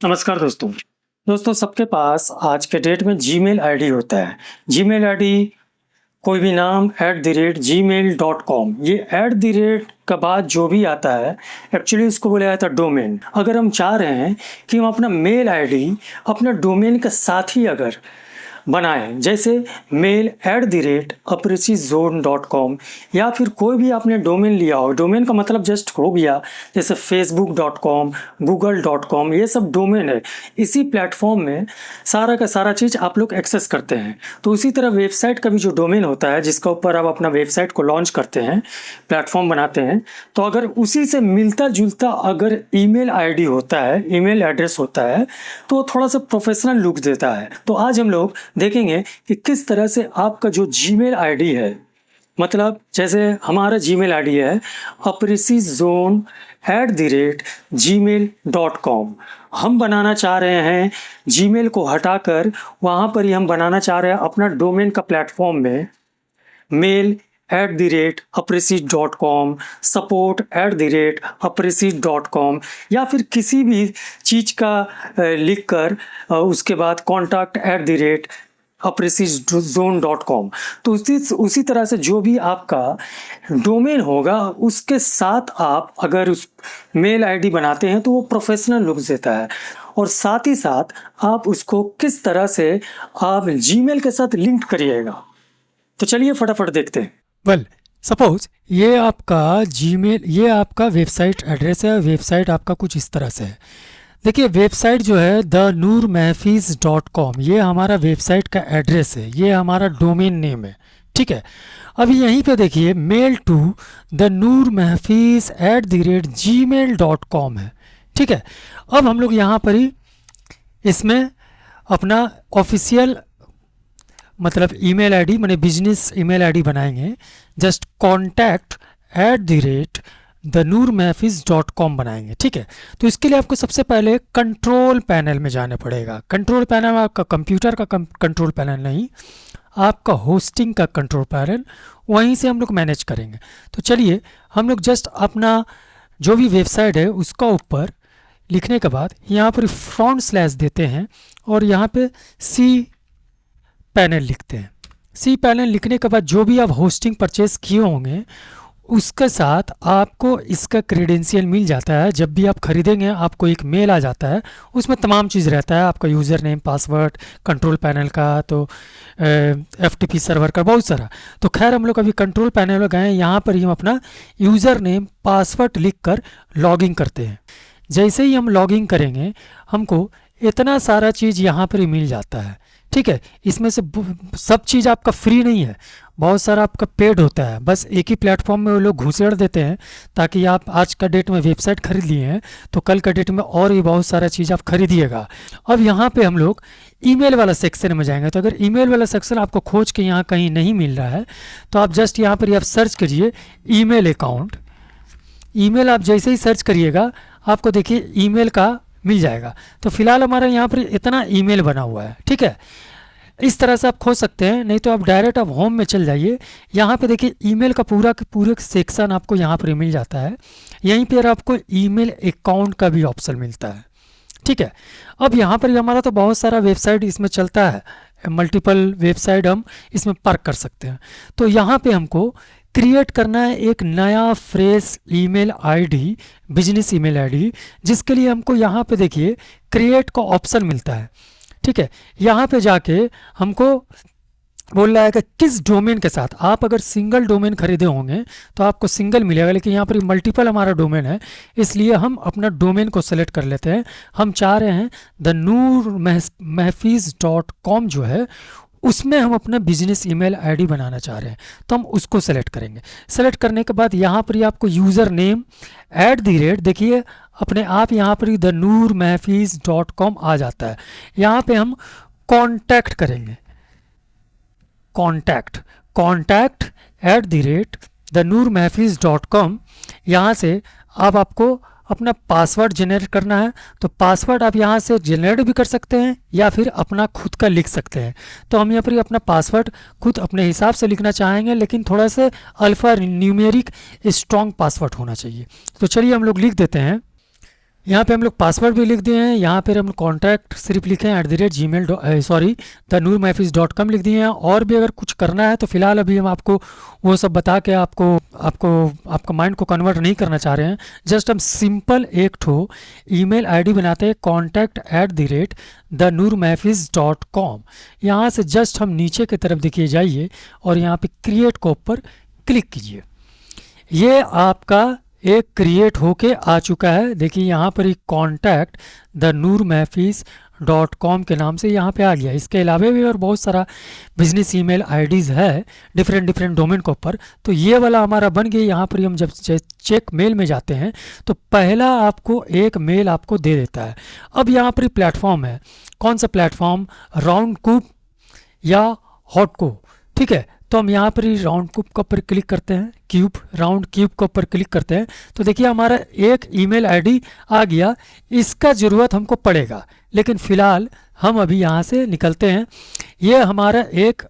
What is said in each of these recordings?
नमस्कार दोस्तों। सबके पास आज के डेट में जीमेल आईडी होता है। जीमेल आईडी कोई भी नाम @gmail.com, ये का बाद जो भी आता है एक्चुअली उसको बोला जाता है डोमेन। अगर हम चाह रहे हैं कि हम अपना मेल आईडी अपना डोमेन के साथ ही अगर बनाएं, जैसे mail@aprecizone.com या फिर कोई भी आपने डोमेन लिया हो, डोमेन का मतलब जस्ट हो गया जैसे facebook.com, google.com, ये सब डोमेन है। इसी प्लेटफॉर्म में सारा का सारा चीज़ आप लोग एक्सेस करते हैं। तो उसी तरह वेबसाइट का भी जो डोमेन होता है जिसका ऊपर आप अपना वेबसाइट को लॉन्च करते हैं, प्लेटफॉर्म बनाते हैं, तो अगर उसी से मिलता जुलता अगर ईमेल आईडी होता है, ईमेल एड्रेस होता है, तो थोड़ा सा प्रोफेशनल लुक देता है। तो आज हम लोग देखेंगे कि किस तरह से आपका जो जीमेल आईडी है, मतलब जैसे हमारा जीमेल आईडी है aprecizone@gmail.com। हम बनाना चाह रहे हैं जीमेल को हटाकर वहाँ पर ही हम बनाना चाह रहे हैं अपना डोमेन का प्लेटफॉर्म में mail@aprecid.com, support@aprecid.com या फिर किसी भी चीज़ का लिखकर उसके बाद contact@aprecizone.com। तो उसी तरह से जो भी आपका डोमेन होगा उसके साथ आप अगर उस मेल आईडी बनाते हैं तो वो प्रोफेशनल लुक देता है। और साथ ही साथ आप उसको किस तरह से आप जीमेल के साथ लिंक करिएगा, तो चलिए फटाफट देखते हैं। वेल सपोज ये आपका जीमेल, ये आपका वेबसाइट एड्रेस है। वेबसाइट आपका कुछ इस तरह से है। देखिए वेबसाइट जो है thenurmehfiz.com, ये हमारा वेबसाइट का एड्रेस है, ये हमारा डोमेन नेम है। ठीक है, अभी यहीं पे देखिए मेल टू thenurmehfiz@gmail.com है। ठीक है, अब हम लोग यहाँ पर ही इसमें अपना ऑफिशियल मतलब ईमेल आईडी माने बिजनेस ईमेल आईडी बनाएंगे। जस्ट contact@thenurmehfiz.com बनाएंगे। ठीक है, तो इसके लिए आपको सबसे पहले कंट्रोल पैनल में जाना पड़ेगा। कंट्रोल पैनल में आपका कंप्यूटर का कंट्रोल पैनल नहीं, आपका होस्टिंग का कंट्रोल पैनल, वहीं से हम लोग मैनेज करेंगे। तो चलिए हम लोग जस्ट अपना जो भी वेबसाइट है उसका ऊपर लिखने के बाद यहाँ पर फ्रंट स्लैश देते हैं और यहाँ पे सी पैनल लिखते हैं। सी पैनल लिखने के बाद जो भी आप होस्टिंग परचेस किए होंगे उसके साथ आपको इसका क्रेडेंशियल मिल जाता है। जब भी आप खरीदेंगे आपको एक मेल आ जाता है, उसमें तमाम चीज़ रहता है, आपका user name, password, control panel का, तो FTP सर्वर का, बहुत सारा। तो खैर हम लोग अभी कंट्रोल पैनल में गए, यहाँ पर ही हम अपना यूज़र नेम पासवर्ड लिख कर लॉगिन करते हैं। जैसे ही हम लॉगिन करेंगे हमको इतना सारा चीज़ यहाँ पर ही मिल जाता है। ठीक है, इसमें से सब चीज़ आपका फ्री नहीं है, बहुत सारा आपका पेड होता है। बस एक ही प्लेटफॉर्म में वो लोग घुसेड़ देते हैं ताकि आप आज का डेट में वेबसाइट खरीद लिए हैं तो कल का डेट में और भी बहुत सारा चीज़ आप खरीदिएगा। अब यहाँ पे हम लोग ईमेल वाला सेक्शन में जाएंगे। तो अगर ईमेल वाला सेक्शन आपको खोज के यहाँ कहीं नहीं मिल रहा है तो आप जस्ट यहाँ पर आप सर्च करिए ईमेल अकाउंट। ईमेल आप जैसे ही सर्च करिएगा आपको देखिए ईमेल का मिल जाएगा। तो फिलहाल हमारा यहाँ पर इतना ईमेल बना हुआ है। ठीक है, इस तरह से आप खोज सकते हैं, नहीं तो आप डायरेक्ट आप होम में चल जाइए। यहाँ पे देखिए ईमेल का पूरा सेक्शन आपको यहाँ पर मिल जाता है। यहीं पर आपको ईमेल अकाउंट का भी ऑप्शन मिलता है। ठीक है, अब यहाँ पर हमारा तो बहुत सारा वेबसाइट इसमें चलता है, मल्टीपल वेबसाइट हम इसमें पार्क कर सकते हैं। तो यहाँ पे हमको क्रिएट करना है एक नया fresh email ID, business email ID, जिसके लिए हमको यहाँ पे देखिए क्रिएट का ऑप्शन मिलता है। ठीक है, यहाँ पे जाके हमको बोल रहा है कि किस डोमेन के साथ। आप अगर सिंगल डोमेन खरीदे होंगे तो आपको सिंगल मिलेगा, लेकिन यहाँ पर मल्टीपल हमारा डोमेन है, इसलिए हम अपना डोमेन को सेलेक्ट कर लेते हैं। हम चाह रहे हैं thenurmehfiz.com जो है उसमें हम अपना बिजनेस ईमेल आईडी बनाना चाह रहे हैं, तो हम उसको सेलेक्ट करेंगे। सेलेक्ट करने के बाद यहाँ पर ही आपको यूज़र नेम देखिए अपने आप यहाँ पर ही thenurmehfiz.com आ जाता है। यहाँ पे हम कांटेक्ट करेंगे, contact@thenurmehfiz.com। यहाँ से अब आपको अपना पासवर्ड जनरेट करना है। तो पासवर्ड आप यहाँ से जनरेट भी कर सकते हैं या फिर अपना खुद का लिख सकते हैं। तो हम यहाँ पर अपना पासवर्ड खुद अपने हिसाब से लिखना चाहेंगे, लेकिन थोड़ा सा अल्फ़ा न्यूमेरिक स्ट्रॉन्ग पासवर्ड होना चाहिए। तो चलिए हम लोग लिख देते हैं। यहाँ पे हम लोग पासवर्ड भी लिख दिए हैं, यहाँ पर हम कॉन्टैक्ट सिर्फ लिखे हैं @gmail.com लिख दिए हैं। और भी अगर कुछ करना है तो फिलहाल अभी हम आपको वो सब बता के आपका माइंड को कन्वर्ट नहीं करना चाह रहे हैं। जस्ट हम सिंपल एक ठो ईमेल आईडी बनाते हैं contact@thenurmehfiz.com। यहाँ से जस्ट हम नीचे की तरफ देखिए जाइए और यहाँ पे क्रिएट को ऊपर क्लिक कीजिए। ये आपका एक क्रिएट होके आ चुका है। देखिए यहाँ पर ही contact@thenurmehfiz.com के नाम से यहाँ पे आ गया। इसके अलावा भी और बहुत सारा बिजनेस ईमेल आईडीज़ है डिफरेंट डोमेन के ऊपर। तो ये वाला हमारा बन गया। यहाँ पर हम जब चेक मेल में जाते हैं तो पहला आपको एक मेल आपको दे देता है। अब यहाँ पर प्लेटफॉर्म है, कौन सा प्लेटफॉर्म, राउंडकूप या हॉटको, ठीक है। तो हम यहाँ पर ही राउंड क्यूब के ऊपर क्लिक करते हैं, राउंड क्यूब के ऊपर क्लिक करते हैं तो देखिए हमारा एक ईमेल आईडी आ गया। इसका ज़रूरत हमको पड़ेगा, लेकिन फ़िलहाल हम अभी यहाँ से निकलते हैं। ये हमारा एक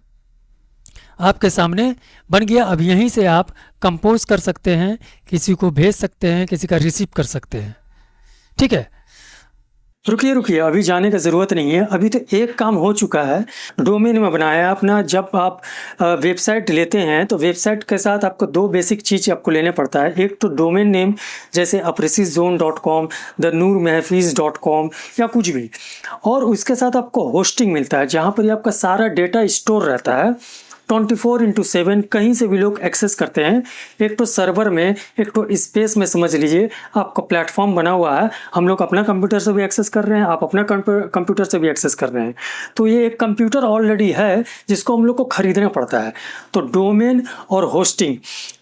आपके सामने बन गया। अब यहीं से आप कंपोज कर सकते हैं, किसी को भेज सकते हैं, किसी का रिसीव कर सकते हैं, ठीक है। रुकिए, अभी जाने का ज़रूरत नहीं है। अभी तो एक काम हो चुका है, डोमेन में बनाया है अपना। जब आप वेबसाइट लेते हैं तो वेबसाइट के साथ आपको दो बेसिक चीज़ आपको लेने पड़ता है। एक तो डोमेन नेम, जैसे apreciszone.com, thenurmehfiz.com या कुछ भी, और उसके साथ आपको होस्टिंग मिलता है जहाँ पर आपका सारा डेटा स्टोर रहता है 24/7। कहीं से भी लोग एक्सेस करते हैं। एक तो सर्वर में, एक तो स्पेस में, समझ लीजिए आपका प्लेटफॉर्म बना हुआ है। हम लोग अपना कंप्यूटर से भी एक्सेस कर रहे हैं, आप अपना कंप्यूटर से भी एक्सेस कर रहे हैं। तो ये एक कंप्यूटर ऑलरेडी है जिसको हम लोग को ख़रीदना पड़ता है। तो डोमेन और होस्टिंग,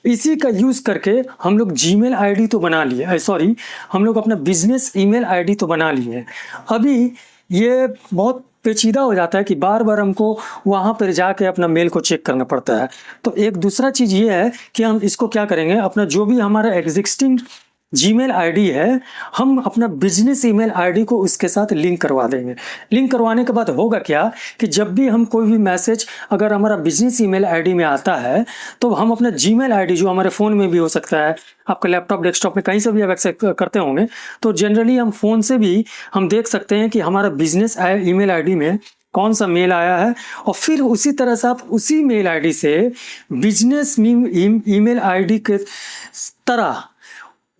इसी का यूज़ करके हम लोग जीमेल आईडी तो बना लिए, सॉरी, हम लोग अपना बिजनेस ईमेल आईडी तो बना लिए। अभी ये बहुत पेचीदा हो जाता है कि बार बार हमको वहाँ पर जाके अपना मेल को चेक करना पड़ता है। तो एक दूसरा चीज़ ये है कि हम इसको क्या करेंगे, अपना जो भी हमारा एग्जिस्टिंग जीमेल आईडी है, हम अपना बिजनेस ईमेल आईडी को उसके साथ लिंक करवा देंगे। लिंक करवाने के बाद होगा क्या कि जब भी हम कोई भी मैसेज अगर हमारा बिजनेस ईमेल आईडी में आता है तो हम अपना जीमेल आईडी, जो हमारे फ़ोन में भी हो सकता है, आपका लैपटॉप, डेस्कटॉप में कहीं से भी आप एक्सेस करते होंगे, तो जनरली हम फ़ोन से भी हम देख सकते हैं कि हमारा बिजनेस ईमेल आईडी में कौन सा मेल आया है। और फिर उसी तरह से आप उसी मेल आईडी से बिजनेस ईमेल आईडी के तरह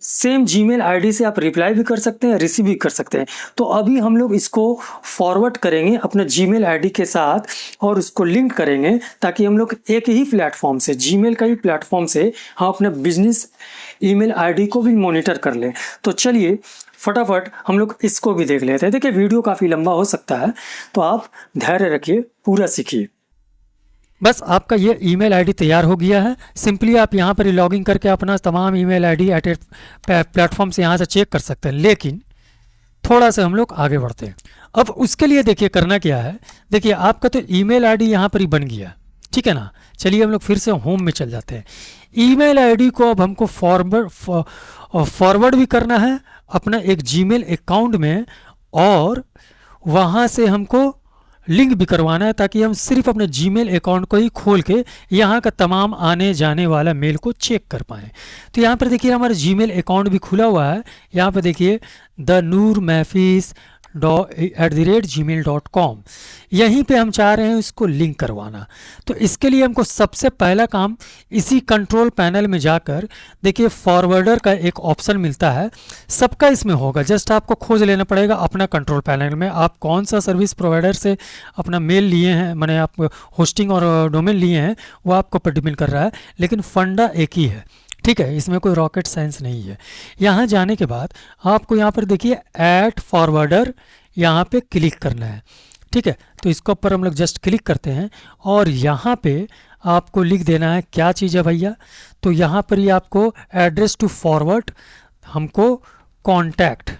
सेम जीमेल आईडी से आप रिप्लाई भी कर सकते हैं, रिसीव भी कर सकते हैं। तो अभी हम लोग इसको फॉरवर्ड करेंगे अपना जीमेल आईडी के साथ और उसको लिंक करेंगे, ताकि हम लोग एक ही प्लेटफॉर्म से, जीमेल का ही प्लेटफॉर्म से, हम अपने बिजनेस ईमेल आईडी को भी मॉनिटर कर लें। तो चलिए फटाफट हम लोग इसको भी देख लेते हैं। देखिए वीडियो काफ़ी लंबा हो सकता है, तो आप धैर्य रखिए, पूरा सीखिए। बस आपका ये ईमेल आईडी तैयार हो गया है। सिंपली आप यहाँ पर लॉगिन करके अपना तमाम ईमेल आईडी एट प्लेटफॉर्म से यहाँ से चेक कर सकते हैं। लेकिन थोड़ा सा हम लोग आगे बढ़ते हैं। अब उसके लिए देखिए करना क्या है। देखिए आपका तो ईमेल आईडी यहाँ पर ही बन गया, ठीक है ना। चलिए हम लोग फिर से होम में चल जाते हैं। ईमेल आईडी को अब हमको फॉरवर्ड भी करना है अपना एक जीमेल अकाउंट में, और वहाँ से हमको लिंक भी करवाना है, ताकि हम सिर्फ अपने जीमेल अकाउंट को ही खोल के यहाँ का तमाम आने जाने वाला मेल को चेक कर पाएँ। तो यहाँ पर देखिए हमारा जीमेल अकाउंट भी खुला हुआ है। यहाँ पर देखिए thenurmehfiz@gmail.com, यहीं पे हम चाह रहे हैं इसको लिंक करवाना। तो इसके लिए हमको सबसे पहला काम इसी कंट्रोल पैनल में जाकर देखिए फॉरवर्डर का एक ऑप्शन मिलता है, सबका इसमें होगा। जस्ट आपको खोज लेना पड़ेगा अपना कंट्रोल पैनल में आप कौन सा सर्विस प्रोवाइडर से अपना मेल लिए हैं, माने आप होस्टिंग और डोमेन लिए हैं, वो आपको पर डिपेंड कर रहा है, लेकिन फंडा एक ही है, ठीक है। इसमें कोई रॉकेट साइंस नहीं है। यहाँ जाने के बाद आपको यहाँ पर देखिए ऐड फॉरवर्डर, यहाँ पे क्लिक करना है, ठीक है। तो इसके ऊपर हम लोग जस्ट क्लिक करते हैं और यहाँ पे आपको लिख देना है क्या चीज़ है भैया। तो यहाँ पर ही आपको एड्रेस टू फॉरवर्ड, हमको कॉन्टैक्ट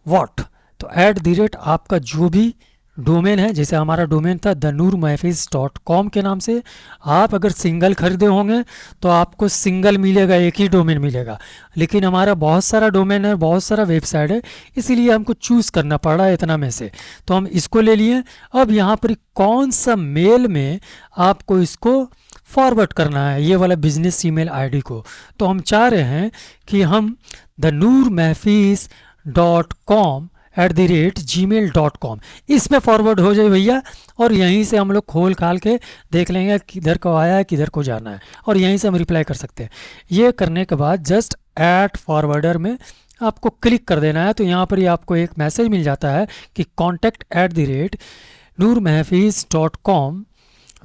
@what, तो @ आपका जो भी डोमेन है, जैसे हमारा डोमेन था thenurmehfiz.com के नाम से। आप अगर सिंगल खरीदे होंगे तो आपको सिंगल मिलेगा, एक ही डोमेन मिलेगा, लेकिन हमारा बहुत सारा डोमेन है, बहुत सारा वेबसाइट है, इसीलिए हमको चूज़ करना पड़ा है इतना में से। तो हम इसको ले लिए। अब यहाँ पर कौन सा मेल में आपको इसको फॉरवर्ड करना है ये वाला बिजनेस ईमेल आईडी को। तो हम चाह रहे हैं कि हम thenurmehfees.com@gmail.com इसमें फॉरवर्ड हो जाए भैया, और यहीं से हम लोग खोल खाल के देख लेंगे किधर को आया है किधर को जाना है, और यहीं से हम रिप्लाई कर सकते हैं। ये करने के बाद जस्ट ऐड फॉरवर्डर में आपको क्लिक कर देना है। तो यहाँ पर ही आपको एक मैसेज मिल जाता है कि contact@nurmehfees.com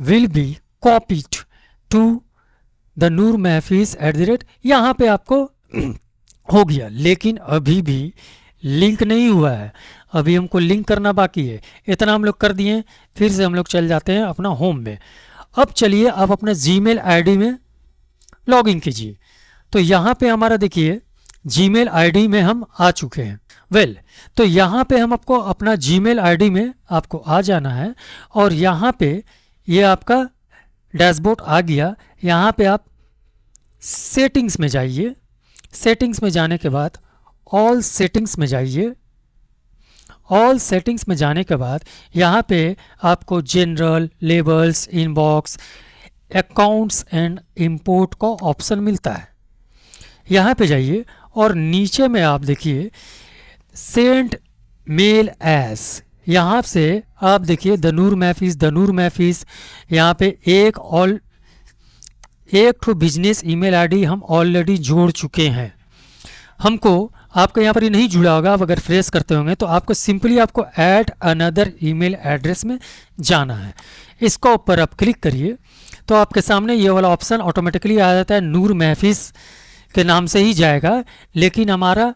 will be copied to the Nur Mehfees यहाँ पे आपको हो गया, लेकिन अभी भी लिंक नहीं हुआ है, अभी हमको लिंक करना बाकी है। इतना हम लोग कर दिए, फिर से हम लोग चल जाते हैं अपना होम में। अब चलिए आप अपना जीमेल आईडी में लॉगिन कीजिए। तो यहाँ पे हमारा देखिए जीमेल आईडी में हम आ चुके हैं। तो यहाँ पे हम आपको अपना जीमेल आईडी में आपको आ जाना है, और यहाँ पे ये आपका डैशबोर्ड आ गया। यहाँ पे आप सेटिंग्स में जाइए, सेटिंग्स में जाने के बाद ऑल सेटिंग्स में जाइए। ऑल सेटिंग्स में जाने के बाद यहाँ पे आपको general, labels, inbox, accounts and import का ऑप्शन मिलता है। यहाँ पे जाइए और नीचे में आप देखिए सेंड मेल एज, यहाँ से आप देखिए द नूर महफीज यहाँ पे एक ठो बिजनेस ईमेल आईडी हम ऑलरेडी जोड़ चुके हैं। हमको आपका यहाँ पर ये नहीं जुड़ा होगा, आप अगर फ्रेश करते होंगे तो आपको सिंपली आपको ऐड अनदर ईमेल एड्रेस में जाना है। इसका ऊपर आप क्लिक करिए तो आपके सामने ये वाला ऑप्शन ऑटोमेटिकली आ जाता है। नूर महफीज के नाम से ही जाएगा, लेकिन हमारा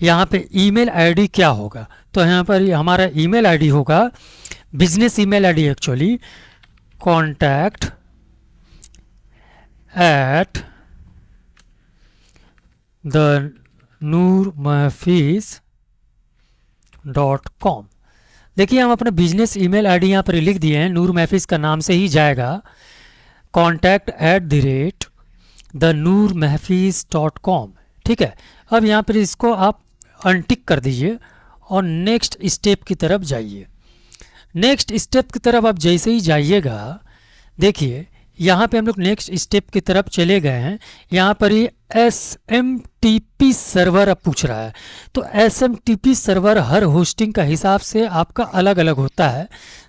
यहाँ पे ईमेल आईडी क्या होगा, तो यहाँ पर हमारा ईमेल आईडी होगा business email ID actually contact@nurmehfees.com। देखिए हम अपना बिजनेस ईमेल आईडी यहाँ पर लिख दिए हैं, नूर महफीज का नाम से ही जाएगा, contact@thenurmehfees.com। ठीक है, अब यहाँ पर इसको आप अनटिक कर दीजिए और नेक्स्ट स्टेप की तरफ जाइए। नेक्स्ट स्टेप की तरफ आप जैसे ही जाइएगा, देखिए यहाँ पे हम लोग नेक्स्ट स्टेप की तरफ चले गए हैं। यहाँ पर ये SMTP सर्वर अब पूछ रहा है। तो SMTP सर्वर हर होस्टिंग का हिसाब से आपका अलग अलग होता है।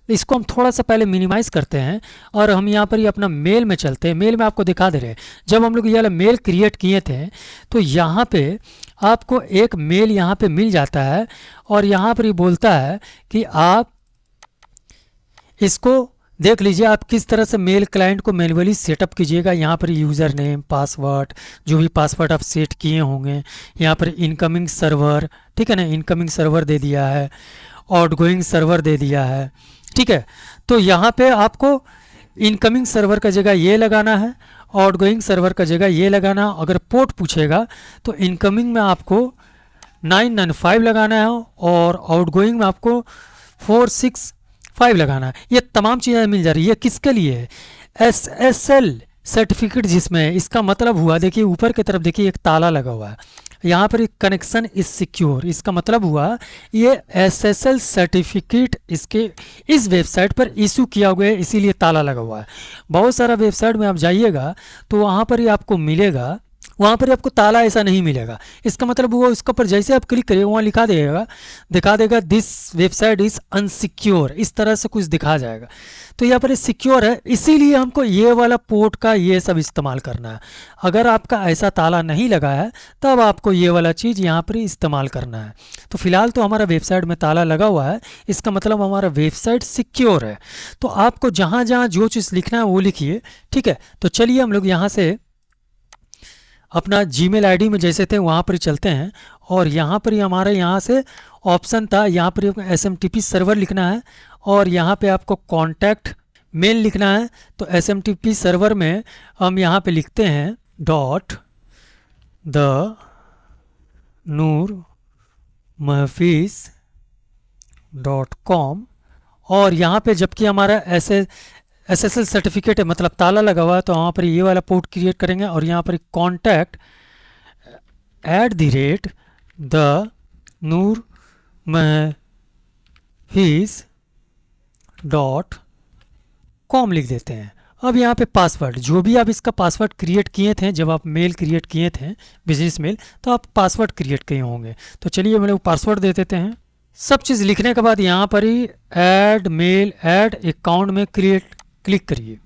इसको हम थोड़ा सा पहले मिनिमाइज़ करते हैं और हम यहाँ पर ये अपना मेल में चलते हैं। मेल में आपको दिखा दे रहे हैं, जब हम लोग ये वाला मेल क्रिएट किए थे तो यहाँ पे आपको एक मेल यहाँ पे मिल जाता है, और यहाँ पर ये बोलता है कि आप इसको देख लीजिए आप किस तरह से मेल क्लाइंट को मैन्युअली सेटअप कीजिएगा। यहाँ पर यूज़र नेम, पासवर्ड, जो भी पासवर्ड आप सेट किए होंगे, यहाँ पर इनकमिंग सर्वर, ठीक है ना, इनकमिंग सर्वर दे दिया है, आउटगोइंग सर्वर दे दिया है। ठीक है, तो यहाँ पे आपको इनकमिंग सर्वर का जगह ये लगाना है, आउटगोइंग सर्वर का जगह ये लगाना। अगर पोर्ट पूछेगा तो इनकमिंग में आपको 995 लगाना है और आउटगोइंग में आपको 465 लगाना है। ये तमाम चीज़ें मिल जा रही है। किसके लिए है? SSL सर्टिफिकेट जिसमें है। इसका मतलब हुआ, देखिए ऊपर की तरफ देखिए एक ताला लगा हुआ है, यहाँ पर कनेक्शन इज सिक्योर। इसका मतलब हुआ ये SSL सर्टिफिकेट इसके इस वेबसाइट पर इशू किया हुआ है, इसीलिए ताला लगा हुआ है। बहुत सारा वेबसाइट में आप जाइएगा तो वहाँ पर ही आपको मिलेगा, वहाँ पर आपको ताला ऐसा नहीं मिलेगा। इसका मतलब हुआ उसका पर जैसे आप क्लिक करिए वहाँ दिखा देगा दिस वेबसाइट इज़ अनसिक्योर, इस तरह से कुछ दिखा जाएगा। तो यहाँ पर सिक्योर है, इसीलिए हमको ये वाला पोर्ट का ये सब इस्तेमाल करना है। अगर आपका ऐसा ताला नहीं लगा है तब आपको ये वाला चीज़ यहाँ पर इस्तेमाल करना है। तो फिलहाल तो हमारा वेबसाइट में ताला लगा हुआ है, इसका मतलब हमारा वेबसाइट सिक्योर है। तो आपको जहाँ जहाँ जो चीज़ लिखना है वो लिखिए। ठीक है, तो चलिए हम लोग यहाँ से अपना जीमेल आईडी में जैसे थे वहाँ पर चलते हैं, और यहाँ पर हमारे यहाँ से ऑप्शन था, यहाँ पर SMTP सर्वर लिखना है और यहाँ पे आपको कॉन्टैक्ट मेल लिखना है। तो SMTP सर्वर में हम यहाँ पे लिखते हैं .thenurmehfees.com, और यहाँ पे जबकि हमारा SSL सर्टिफिकेट है मतलब ताला लगा हुआ है, तो वहाँ पर ये वाला पोर्ट क्रिएट करेंगे और यहाँ पर contact@thenurmehfees.com लिख देते हैं। अब यहाँ पे पासवर्ड, जो भी आप इसका पासवर्ड क्रिएट किए थे जब आप मेल क्रिएट किए थे बिजनेस मेल, तो आप पासवर्ड क्रिएट किए होंगे। तो चलिए हम लोग पासवर्ड दे देते हैं। सब चीज़ लिखने के बाद यहाँ पर ही ऐड मेल ऐड अकाउंट में क्लिक करिए।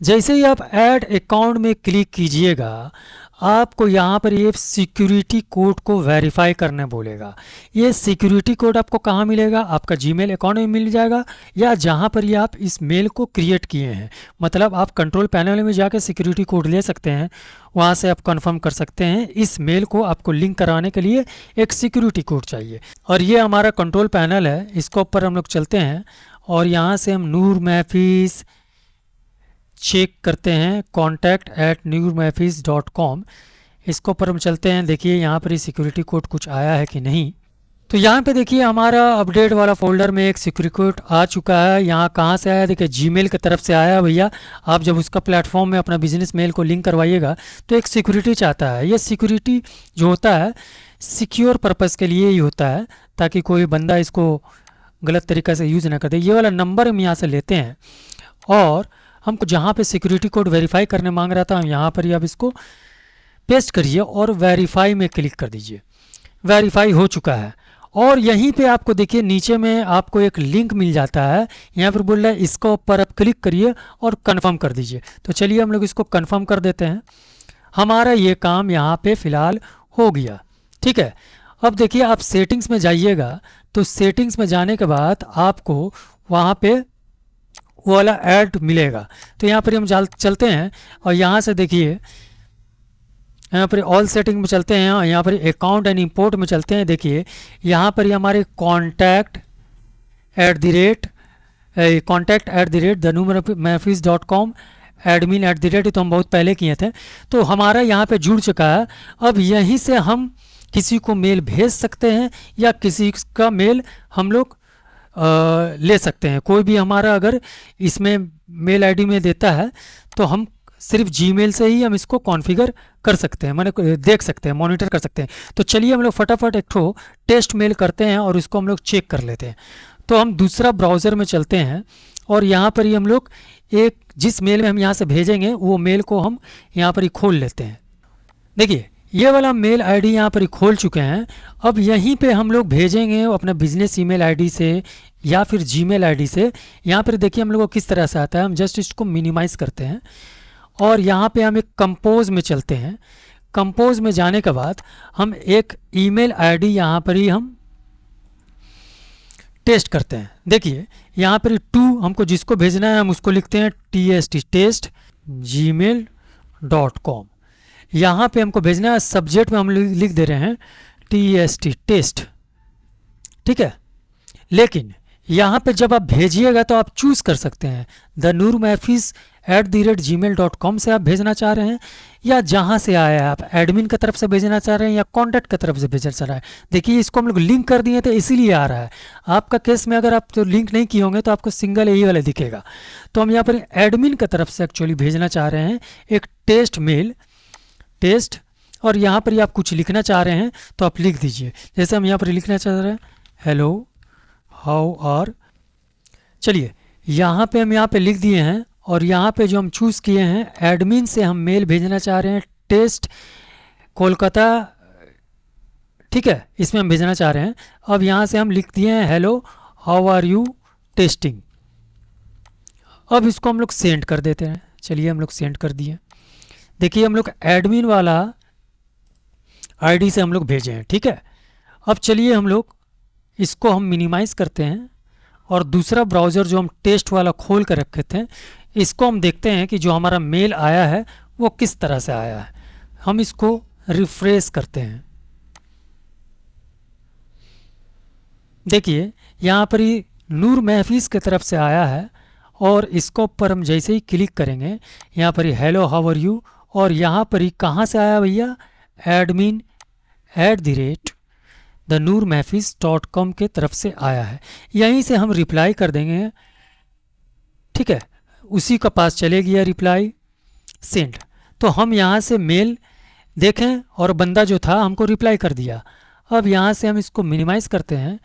जैसे ही आप ऐड अकाउंट में क्लिक कीजिएगा, आपको यहाँ पर ये सिक्योरिटी कोड को वेरीफाई करने बोलेगा। ये सिक्योरिटी कोड आपको कहाँ मिलेगा? आपका जीमेल अकाउंट में मिल जाएगा, या जहाँ पर ये आप इस मेल को क्रिएट किए हैं। मतलब आप कंट्रोल पैनल में जाकर सिक्योरिटी कोड ले सकते हैं, वहाँ से आप कंफर्म कर सकते हैं। इस मेल को आपको लिंक कराने के लिए एक सिक्योरिटी कोड चाहिए। और ये हमारा कंट्रोल पैनल है, इसको ऊपर हम लोग चलते हैं और यहाँ से हम नूर महफीज़ चेक करते हैं, contact@noormehfiz.com। इसको पर हम चलते हैं। देखिए यहाँ पर सिक्योरिटी कोड कुछ आया है कि नहीं। तो यहाँ पे देखिए हमारा अपडेट वाला फोल्डर में एक सिक्योरिटी कोड आ चुका है। यहाँ कहाँ से आया? देखिए जीमेल की तरफ से आया भैया। आप जब उसका प्लेटफॉर्म में अपना बिजनेस मेल को लिंक करवाइएगा तो एक सिक्योरिटी चाहता है। ये सिक्योरिटी जो होता है सिक्योर पर्पज़ के लिए ही होता है, ताकि कोई बंदा इसको गलत तरीक़े से यूज़ ना कर दे। ये वाला नंबर हम यहाँ से लेते हैं और हमको जहाँ पे सिक्योरिटी कोड वेरीफाई करने मांग रहा था, हम यहाँ पर ही आप इसको पेस्ट करिए और वेरीफाई में क्लिक कर दीजिए। वेरीफाई हो चुका है। और यहीं पे आपको देखिए नीचे में आपको एक लिंक मिल जाता है। यहाँ पर बोल रहा है इसको ऊपर आप क्लिक करिए और कंफर्म कर दीजिए। तो चलिए हम लोग इसको कंफर्म कर देते हैं। हमारा ये काम यहाँ पे फ़िलहाल हो गया। ठीक है, अब देखिए आप सेटिंग्स में जाइएगा, तो सेटिंग्स में जाने के बाद आपको वहाँ पे वो वाला ऐड मिलेगा। तो यहाँ पर हम चलते हैं और यहाँ से देखिए यहाँ पर ऑल सेटिंग में चलते हैं और यहाँ पर अकाउंट एंड इंपोर्ट में चलते हैं। देखिए यहाँ पर हमारे contact@thenumermehfiz.com admin@ तो हम बहुत पहले किए थे, तो हमारा यहाँ पे जुड़ चुका है। अब यहीं से हम किसी को मेल भेज सकते हैं या किसी का मेल हम लोग ले सकते हैं। कोई भी हमारा अगर इसमें मेल आईडी में देता है तो हम सिर्फ जीमेल से ही हम इसको कॉन्फ़िगर कर सकते हैं, माने देख सकते हैं, मॉनिटर कर सकते हैं। तो चलिए हम लोग फटाफट एक ठो टेस्ट मेल करते हैं और इसको हम लोग चेक कर लेते हैं। तो हम दूसरा ब्राउज़र में चलते हैं और यहाँ पर ही हम लोग एक जिस मेल में हम यहाँ से भेजेंगे वो मेल को हम यहाँ पर ही खोल लेते हैं। देखिए ये वाला मेल आईडी यहाँ पर ही खोल चुके हैं। अब यहीं पे हम लोग भेजेंगे अपना बिजनेस ईमेल आईडी से या फिर जीमेल आईडी से। यहाँ पर देखिए हम लोग को किस तरह से आता है। हम जस्ट इसको मिनिमाइज़ करते हैं और यहाँ पे हम एक कंपोज में चलते हैं। कंपोज में जाने के बाद हम एक ईमेल आईडी यहाँ पर ही हम टेस्ट करते हैं। देखिए यहाँ पर टू हमको जिसको भेजना है हम उसको लिखते हैं tst@gmail.com। यहाँ पे हमको भेजना है, सब्जेक्ट में हम लिख दे रहे हैं TST टेस्ट। ठीक है, लेकिन यहाँ पे जब आप भेजिएगा तो आप चूज़ कर सकते हैं thenuormehfiz@gmail.com से आप भेजना चाह रहे हैं या जहाँ से आया है आप एडमिन की तरफ से भेजना चाह रहे हैं या कॉन्टैक्ट की तरफ से भेजना चाह रहे हैं। देखिए इसको हम लोग लिंक कर दिए थे इसीलिए आ रहा है। आपका केस में अगर आप तो लिंक नहीं किए होंगे तो आपको सिंगल यही वाला दिखेगा। तो हम यहाँ पर एडमिन की तरफ से एक्चुअली भेजना चाह रहे हैं एक टेस्ट मेल टेस्ट, और यहाँ पर आप कुछ लिखना चाह रहे हैं तो आप लिख दीजिए। जैसे हम यहाँ पर लिखना चाह रहे हैं हेलो हाउ आर। चलिए यहाँ पे हम यहाँ पे लिख दिए हैं और यहाँ पे जो हम चूज़ किए हैं एडमिन से हम मेल भेजना चाह रहे हैं टेस्ट कोलकाता। ठीक है, इसमें हम भेजना चाह रहे हैं। अब यहाँ से हम लिख दिए हैं hello how are you testing. अब इसको हम लोग सेंड कर देते हैं। चलिए हम लोग सेंड कर दिए। देखिए हम लोग एडमिन वाला आईडी से हम लोग भेजे हैं। ठीक है, अब चलिए हम लोग इसको हम मिनिमाइज़ करते हैं और दूसरा ब्राउज़र जो हम टेस्ट वाला खोल कर रखे थे इसको हम देखते हैं कि जो हमारा मेल आया है वो किस तरह से आया है। हम इसको रिफ्रेश करते हैं। देखिए यहाँ पर ही नूर महफीज़ की तरफ से आया है और इसको पर हम जैसे ही क्लिक करेंगे यहाँ पर ही हेलो हाउ आर यू, और यहाँ पर ही कहाँ से आया भैया admin@thenuormehfiz.com के तरफ से आया है। यहीं से हम रिप्लाई कर देंगे। ठीक है, उसी का पास चलेगी या रिप्लाई सेंड। तो हम यहाँ से मेल देखें और बंदा जो था हमको रिप्लाई कर दिया। अब यहाँ से हम इसको मिनिमाइज़ करते हैं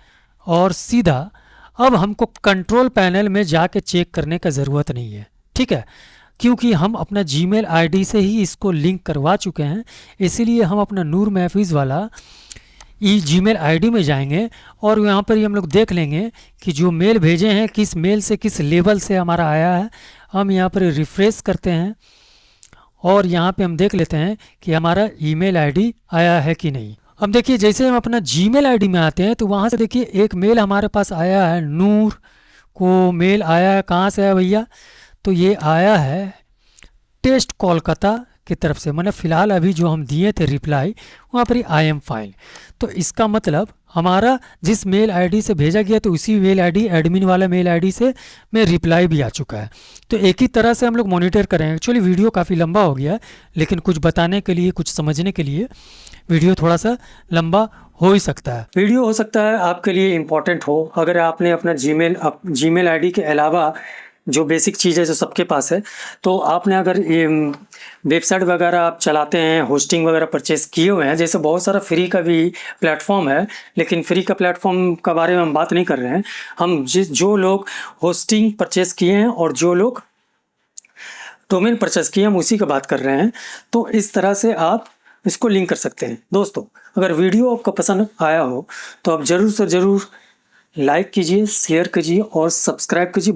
और सीधा अब हमको कंट्रोल पैनल में जाके चेक करने का ज़रूरत नहीं है, ठीक है, क्योंकि हम अपना जीमेल आईडी से ही इसको लिंक करवा चुके हैं। इसीलिए हम अपना नूर महफूज वाला जीमेल आईडी में जाएंगे और यहाँ पर ही हम लोग देख लेंगे कि जो मेल भेजे हैं किस मेल से किस लेवल से हमारा आया है। हम यहाँ पर रिफ्रेश करते हैं और यहाँ पे हम देख लेते हैं कि हमारा ईमेल आईडी आया है कि नहीं। अब देखिए जैसे हम अपना जीमेल आईडी में आते हैं तो वहाँ से देखिए एक मेल हमारे पास आया है, नूर को मेल आया है। कहाँ से आया भैया? तो ये आया है टेस्ट कोलकाता की तरफ से। मैंने फ़िलहाल अभी जो हम दिए थे रिप्लाई वहाँ पर ही आई एम फाइन। तो इसका मतलब हमारा जिस मेल आईडी से भेजा गया तो उसी मेल आईडी एडमिन वाला मेल आईडी से में रिप्लाई भी आ चुका है। तो एक ही तरह से हम लोग मॉनिटर करेंगे। एक्चुअली वीडियो काफ़ी लंबा हो गया लेकिन कुछ बताने के लिए कुछ समझने के लिए वीडियो थोड़ा सा लंबा हो ही सकता है। वीडियो हो सकता है आपके लिए इम्पोर्टेंट हो। अगर आपने अपना जीमेल आईडी के अलावा जो बेसिक चीज़ है जो सबके पास है, तो आपने अगर वेबसाइट वगैरह आप चलाते हैं, होस्टिंग वगैरह परचेस किए हुए हैं, जैसे बहुत सारा फ्री का भी प्लेटफॉर्म है, लेकिन फ्री का प्लेटफॉर्म का बारे में हम बात नहीं कर रहे हैं। हम जो लोग होस्टिंग परचेस किए हैं और जो लोग डोमेन परचेस किए हम उसी का बात कर रहे हैं। तो इस तरह से आप इसको लिंक कर सकते हैं। दोस्तों, अगर वीडियो आपको पसंद आया हो तो आप ज़रूर से ज़रूर लाइक कीजिए, शेयर कीजिए और सब्सक्राइब कीजिए।